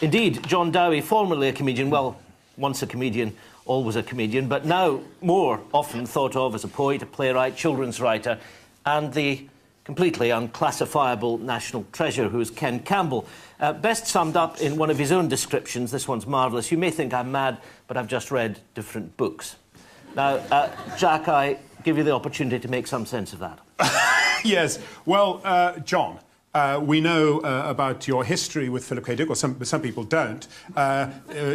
Indeed, John Dowie, formerly a comedian, well, once a comedian, always a comedian, but now more often thought of as a poet, a playwright, children's writer, and the completely unclassifiable national treasure, who's Ken Campbell. Best summed up in one of his own descriptions, this one's marvellous: "You may think I'm mad, but I've just read different books." Now, Jack, I give you the opportunity to make some sense of that. Yes. Well, John, we know about your history with Philip K. Dick, or some people don't.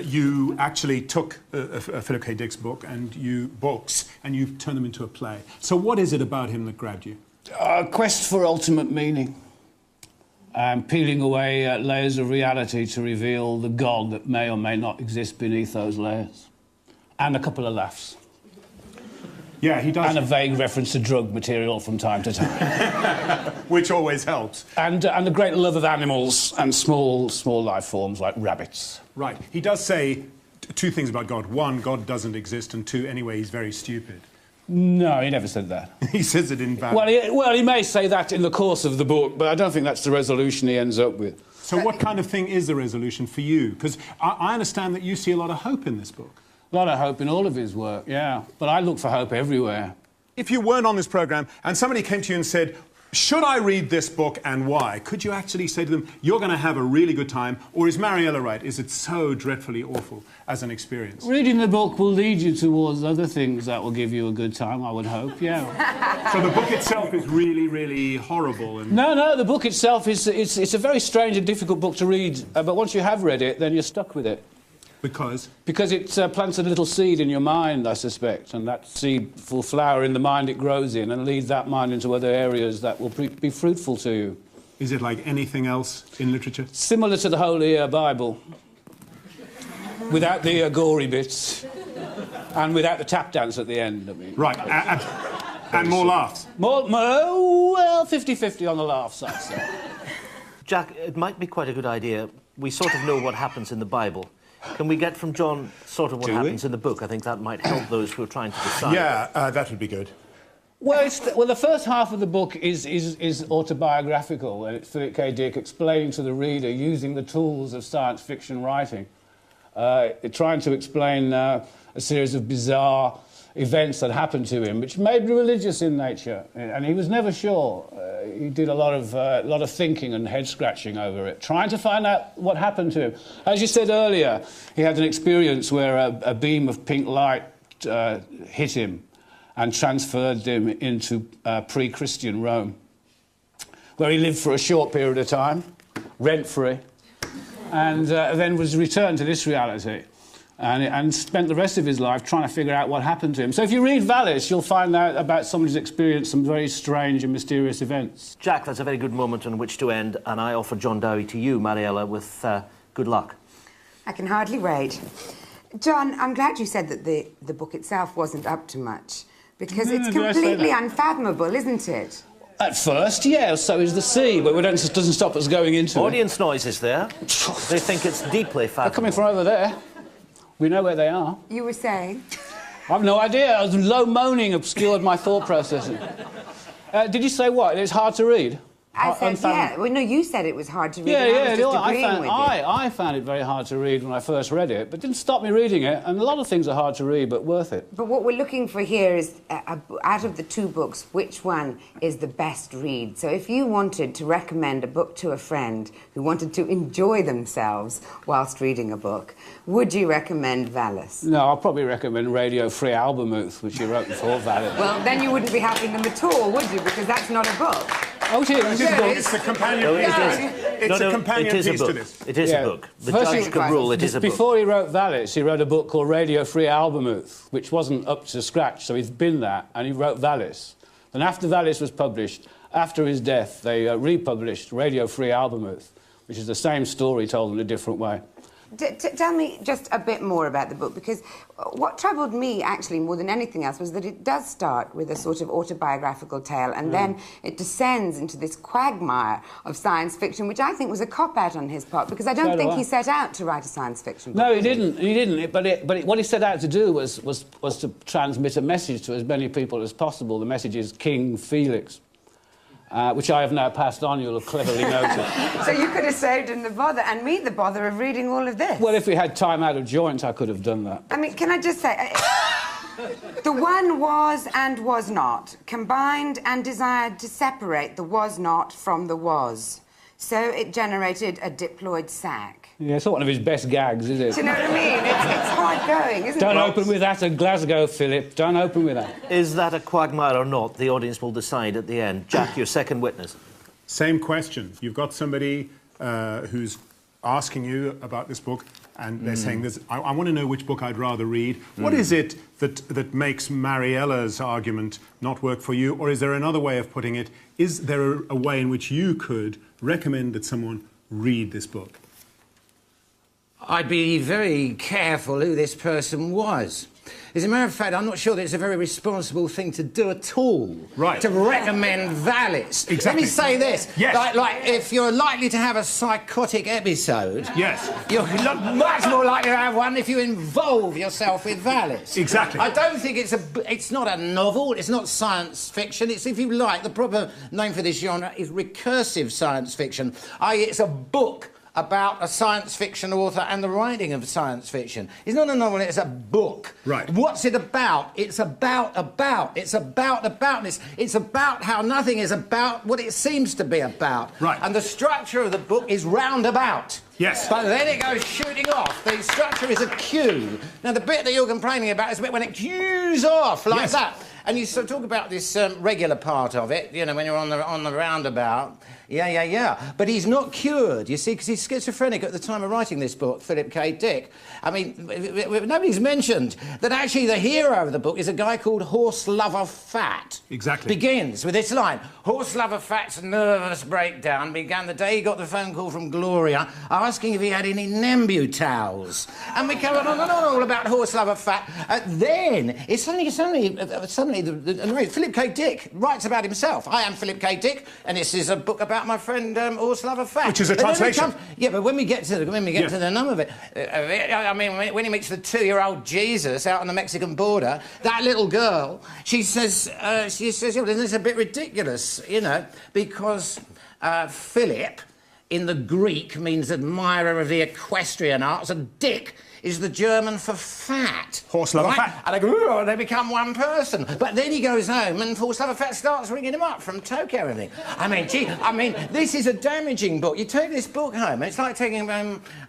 You actually took Philip K. Dick's books and you turned them into a play. So what is it about him that grabbed you? Quest for ultimate meaning. Peeling away layers of reality to reveal the God that may or may not exist beneath those layers. And a couple of laughs. Yeah, he does. And a vague reference to drug material from time to time. Which always helps. And a great love of animals and small life forms like rabbits. Right. He does say two things about God. One, God doesn't exist, and two, anyway, he's very stupid. No, he never said that. He says it in bad... Well, he may say that in the course of the book, but I don't think that's the resolution he ends up with. So what kind of thing is the resolution for you? Because I understand that you see a lot of hope in this book. A lot of hope in all of his work, yeah. But I look for hope everywhere. If you weren't on this programme and somebody came to you and said, should I read this book and why? Could you actually say to them, you're going to have a really good time? Or is Mariella right? Is it so dreadfully awful as an experience? Reading the book will lead you towards other things that will give you a good time, I would hope, yeah. So the book itself is really, really horrible? And... No, the book itself is it's a very strange and difficult book to read, but once you have read it, then you're stuck with it. Because? Because it plants a little seed in your mind, I suspect, and that seed will flower in the mind it grows in and lead that mind into other areas that will be fruitful to you. Is it like anything else in literature? Similar to the Holy Bible, without the gory bits, and without the tap dance at the end, I mean. Right, and more laughs? Well, 50-50 on the laughs, I'd say. Jack, it might be quite a good idea. We sort of know what happens in the Bible. Can we get from John sort of what happens in the book? I think that might help those who are trying to decide. Yeah, that would be good. Well, the first half of the book is autobiographical, and it's Philip K. Dick explaining to the reader, using the tools of science fiction writing, trying to explain a series of bizarre events that happened to him, which may be religious in nature, and he was never sure. He did a lot of thinking and head-scratching over it, trying to find out what happened to him. As you said earlier, he had an experience where a beam of pink light hit him and transferred him into pre-Christian Rome, where he lived for a short period of time, rent-free, and then was returned to this reality. And spent the rest of his life trying to figure out what happened to him. So if you read Valis, you'll find out about somebody who's experienced some very strange and mysterious events. Jack, that's a very good moment on which to end, and I offer John Dowie to you, Mariella, with good luck. I can hardly wait. John, I'm glad you said that the book itself wasn't up to much, because it's completely unfathomable, isn't it? At first, yeah, so is the sea, but it doesn't stop us going into it. Audience noise is there. They think it's deeply fathomable. They're coming from over there. We know where they are. You were saying? I've no idea. Low moaning obscured my thought processing. Did you say what? It's hard to read? I said, yeah. Well, no, you said it was hard to read. Yeah, and I was just agreeing with you. I found it very hard to read when I first read it, but it didn't stop me reading it. And a lot of things are hard to read, but worth it. But what we're looking for here is, out of the two books, which one is the best read? So if you wanted to recommend a book to a friend who wanted to enjoy themselves whilst reading a book, would you recommend Valis? No, I'll probably recommend Radio Free Albemuth, which you wrote before Valis. Well, then you wouldn't be having them at all, would you? Because that's not a book. Oh, it is. It's the companion piece. It's a companion piece to this. It is a book. The judge could rule it is a book. Before he wrote Valis, he wrote a book called Radio Free Albemuth, which wasn't up to scratch, so he's been that, and he wrote Valis. And after Valis was published, after his death, they republished Radio Free Albemuth, which is the same story told in a different way. Tell me just a bit more about the book, because what troubled me, actually, more than anything else, was that it does start with a sort of autobiographical tale, and then it descends into this quagmire of science fiction, which I think was a cop-out on his part, because I don't think he set out to write a science fiction book. No, he didn't. But what he set out to do was to transmit a message to as many people as possible. The message is King Felix. which I have now passed on, you'll have cleverly noted. So you could have saved him the bother, and me the bother of reading all of this. Well, if we had time out of joint, I could have done that. I mean, can I just say... the one was and was not, combined and desired to separate the was not from the was. So it generated a diploid sac. Yeah, it's not one of his best gags, is it? Do you know what I mean? It's hard going, isn't it? Don't open with that at Glasgow, Philip. Don't open with that. Is that a quagmire or not? The audience will decide at the end. Jack, your second witness. Same question. You've got somebody who's asking you about this book, and they're saying, I want to know which book I'd rather read. What is it that makes Mariella's argument not work for you? Or is there another way of putting it? Is there a way in which you could recommend that someone read this book? I'd be very careful who this person was. As a matter of fact, I'm not sure that it's a very responsible thing to do at all. Right. To recommend Valis. Exactly. Let me say this. Yes. Like if you're likely to have a psychotic episode... Yes. You're much more likely to have one if you involve yourself with Valis. Exactly. I don't think it's not a novel, it's not science fiction. It's, if you like, the proper name for this genre is recursive science fiction. I.e., it's a book about a science fiction author and the writing of science fiction. It's not a novel, it's a book. Right. What's it about? It's about. It's about aboutness. It's about how nothing is about what it seems to be about. Right. And the structure of the book is roundabout. Yes. But then it goes shooting off. The structure is a cue. Now, the bit that you're complaining about is the bit when it cues off like Yes. that. And you sort of talk about this regular part of it, you know, when you're on the roundabout. Yeah. But he's not cured, you see, because he's schizophrenic at the time of writing this book, Philip K. Dick. I mean, nobody's mentioned that actually the hero of the book is a guy called Horse Lover Fat. Exactly. Begins with this line. Horse Lover Fat's nervous breakdown began the day he got the phone call from Gloria asking if he had any Nembu towels. And we go on and on all about Horse Lover Fat. Then, suddenly, Philip K. Dick writes about himself. I am Philip K. Dick, and this is a book about my friend Horse Lover Fat. Which is a translation. But when we get to the num of it, I mean, when he meets the 2-year-old Jesus out on the Mexican border, that little girl, she says, yeah, well, isn't this a bit ridiculous, you know, because Philip in the Greek means admirer of the equestrian arts, and Dick is the German for fat. Horse Lover Fat. And they become one person. But then he goes home and Horse Lover Fat starts ringing him up from Tokyo and everything. I mean, this is a damaging book. You take this book home, and it's like taking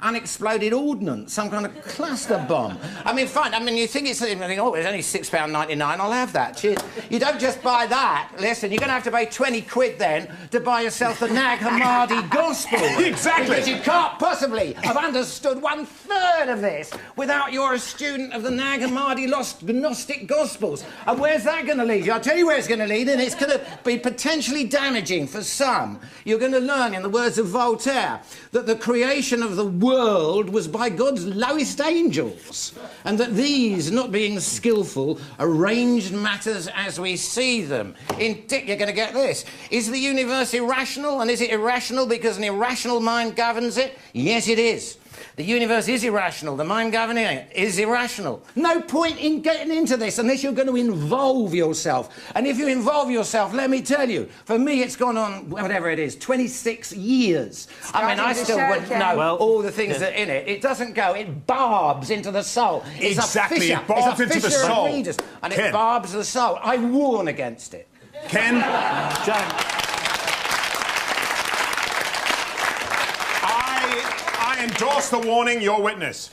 unexploded ordnance, some kind of cluster bomb. I mean, fine. I mean, you think it's only £6.99, I'll have that. Cheers. You don't just buy that. Listen, you're going to have to pay 20 quid then to buy yourself the Nag Hammadi Gospel. Exactly. Because you can't possibly have understood 1/3 of this without you're a student of the Nag Hammadi lost Gnostic Gospels. And where's that going to lead you? I'll tell you where it's going to lead, and it's going to be potentially damaging for some. You're going to learn, in the words of Voltaire, that the creation of the world was by God's lowest angels, and that these, not being skillful, arranged matters as we see them. In Dick, you're going to get this. Is the universe irrational, and is it irrational because an irrational mind governs it? Yes, it is. The universe is irrational. The mind governing it is irrational. No point in getting into this unless you're going to involve yourself. And if you involve yourself, let me tell you, for me it's gone on, whatever it is, 26 years. I mean, I still wouldn't know all the things that are in it. It doesn't go, it barbs into the soul. It's exactly, a fissure. it barbs into the soul. And it barbs the soul. I warn against it. Ken? Jack. I endorse the warning, your witness.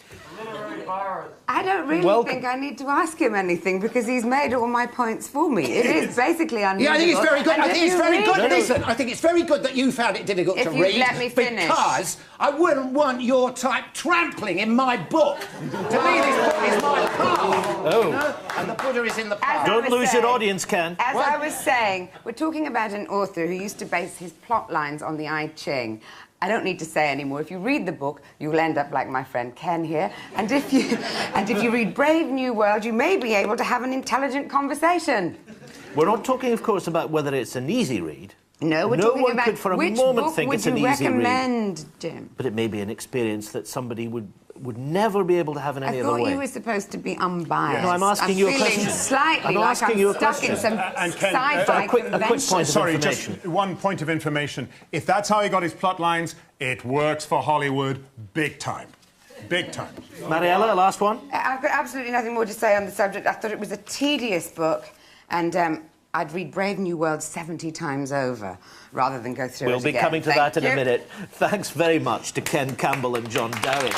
I don't really think I need to ask him anything because he's made all my points for me. It is basically unreadable. Yeah, I think it's very good. And I think it's very good. read it- Listen, I think it's very good that you found it difficult to If you read. let me finish. Because I wouldn't want your type trampling in my book. To me, this book is my path. Oh. You know? And the Buddha is in the path. Don't lose your audience, Ken. As I was saying, we're talking about an author who used to base his plot lines on the I Ching. I don't need to say anymore. If you read the book, you'll end up like my friend Ken here. And if you read Brave New World, you may be able to have an intelligent conversation. We're not talking, of course, about whether it's an easy read. No, we're no talking one about could for a which moment book think would it's an you easy read. recommend, Jim? But it may be an experience that somebody would would never be able to have in any I other thought way. you were supposed to be unbiased. No, I'm asking you a question. I'm feeling slightly I'm like asking I'm you a stuck question. in some And Ken, sci-fi a quick convention. point of Sorry, information. just one point of information. If that's how he got his plot lines, it works for Hollywood big time. Big time. Mariella, last one? I've got absolutely nothing more to say on the subject. I thought it was a tedious book, and I'd read Brave New World 70 times over rather than go through it We'll be again. coming to Thank that in a you. minute. Thanks very much to Ken Campbell and John Dowie.